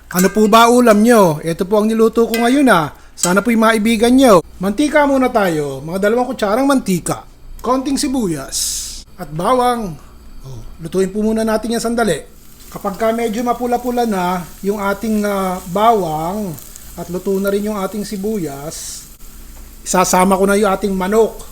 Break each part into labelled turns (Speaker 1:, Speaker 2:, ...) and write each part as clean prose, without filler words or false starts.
Speaker 1: Ano po ba ulam nyo? Ito po ang niluto ko ngayon Sana po yung maibigan nyo. Mantika muna tayo. Mga 2 kutsarang mantika. Konting sibuyas. At bawang. Lutuin po muna natin yan sandali. Kapag ka medyo mapula-pula na yung ating bawang at luto na rin yung ating sibuyas, isasama ko na yung ating manok.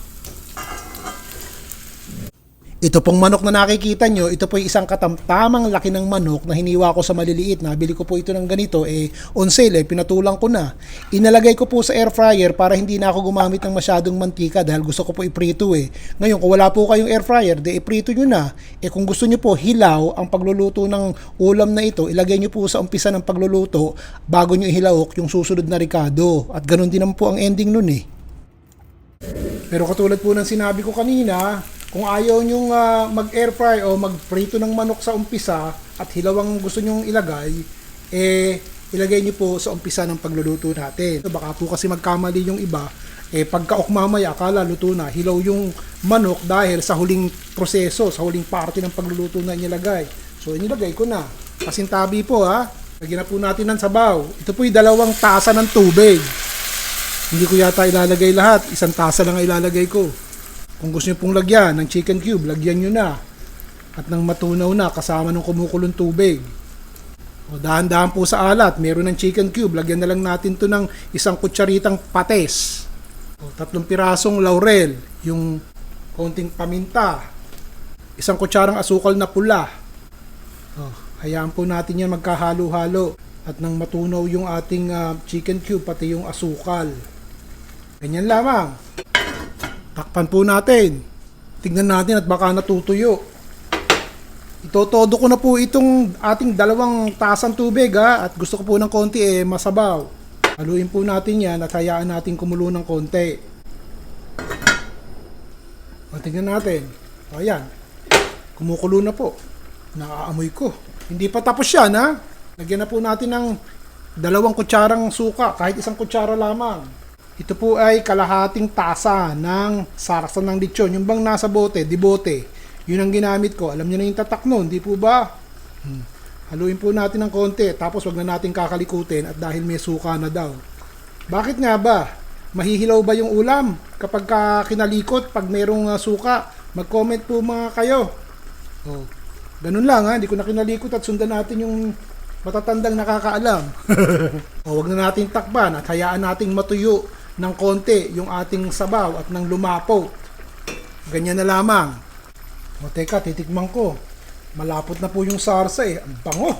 Speaker 1: Ito pong manok na nakikita nyo, ito po yung isang katamtamang laki ng manok na hiniwa ko sa maliliit. Nabili ko po ito ng ganito, on sale, pinatulang ko na. Inalagay ko po sa air fryer para hindi na ako gumamit ng masyadong mantika dahil gusto ko po iprito Ngayon, kung wala po kayong air fryer, iprito nyo na. Kung gusto nyo po hilaw ang pagluluto ng ulam na ito, ilagay nyo po sa umpisa ng pagluluto bago nyo ihilawok yung susunod na ricado. At ganun din naman po ang ending nun Pero katulad po ng sinabi ko kanina, kung ayaw nyong mag-air fry o mag-prito ng manok sa umpisa at hilaw ang gusto nyong ilagay, ilagay nyo po sa umpisa ng pagluluto natin. Baka po kasi magkamali yung iba, pagka-ok mamaya, akala luto na, hilaw yung manok dahil sa huling proseso, sa huling parte ng pagluluto na inilagay. So, inilagay ko na. Pasintabi po lagyan na po natin ng sabaw. Ito po yung 2 tasa ng tubig. Hindi ko yata ilalagay lahat, 1 tasa lang ilalagay ko. Kung gusto nyo pong lagyan ng chicken cube, lagyan nyo na. At nang matunaw na kasama ng kumukulong tubig. Dahan-dahan po sa alat, meron ng chicken cube, lagyan na lang natin to ng 1 kutsaritang pates. 3 pirasong laurel, yung konting paminta. 1 kutsarang asukal na pula. Hayaan po natin yan magkahalo-halo. At nang matunaw yung ating chicken cube, pati yung asukal. Ganyan lamang. Takpan po natin. Tignan natin at baka natutuyo. Itotodo ko na po itong ating 2 tasang tubig at gusto ko po ng konti masabaw. Haluin po natin yan at hayaan natin kumulo ng konti. Tignan natin. Ayan. Kumukulo na po. Naaamoy ko. Hindi pa tapos yan Lagyan na po natin ng 2 kutsarang suka, kahit 1 kutsara lamang. Ito po ay kalahating tasa ng sarsa ng lechon. Yung bang nasa bote, di bote. Yun ang ginamit ko. Alam niyo na yung tatak nun, di po ba? Haluin po natin ng konti, tapos wag na natin kakalikutin at dahil may suka na daw. Bakit nga ba? Mahihilaw ba yung ulam kapag kinalikot, pag merong suka? Mag-comment po mga kayo. Ganun lang hindi ko na kinalikot at sundan natin yung matatandang nakakaalam. Wag na natin takpan at hayaan nating matuyo ng konti yung ating sabaw at nang lumapot. Ganyan na lamang. Teka, titikman ko. Malapot na po yung sarsa Ang bango.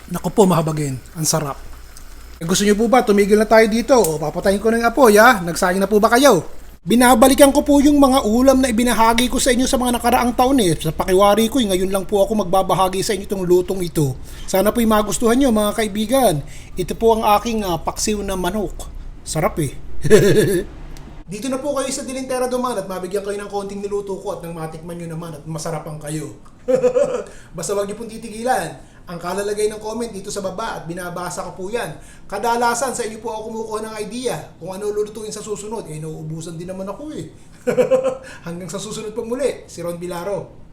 Speaker 1: Naku po, mahabagin. Ang sarap. Gusto niyo po ba tumigil na tayo dito? Papatayin ko ng apoy Nagsayang na po ba kayo? Binabalikan ko po yung mga ulam na ibinahagi ko sa inyo sa mga nakaraang taon Sa pakiwari ko ngayon lang po ako magbabahagi sa inyo itong lutong ito. Sana po'y magustuhan nyo mga kaibigan. Ito po ang aking paksiw na manok. Sarap Dito na po kayo sa Dilintera duman at mabigyan kayo ng konting niluto ko at nang matikman nyo naman at masarapan kayo. Basta wag nyo pong titigilan. Ang kalalagay ng comment dito sa baba at binabasa ko po yan. Kadalasan sa inyo po ako kumukuha ng idea kung ano lulutuin sa susunod. Nauubusan din naman ako Hanggang sa susunod pa muli, si Ron Bilaro.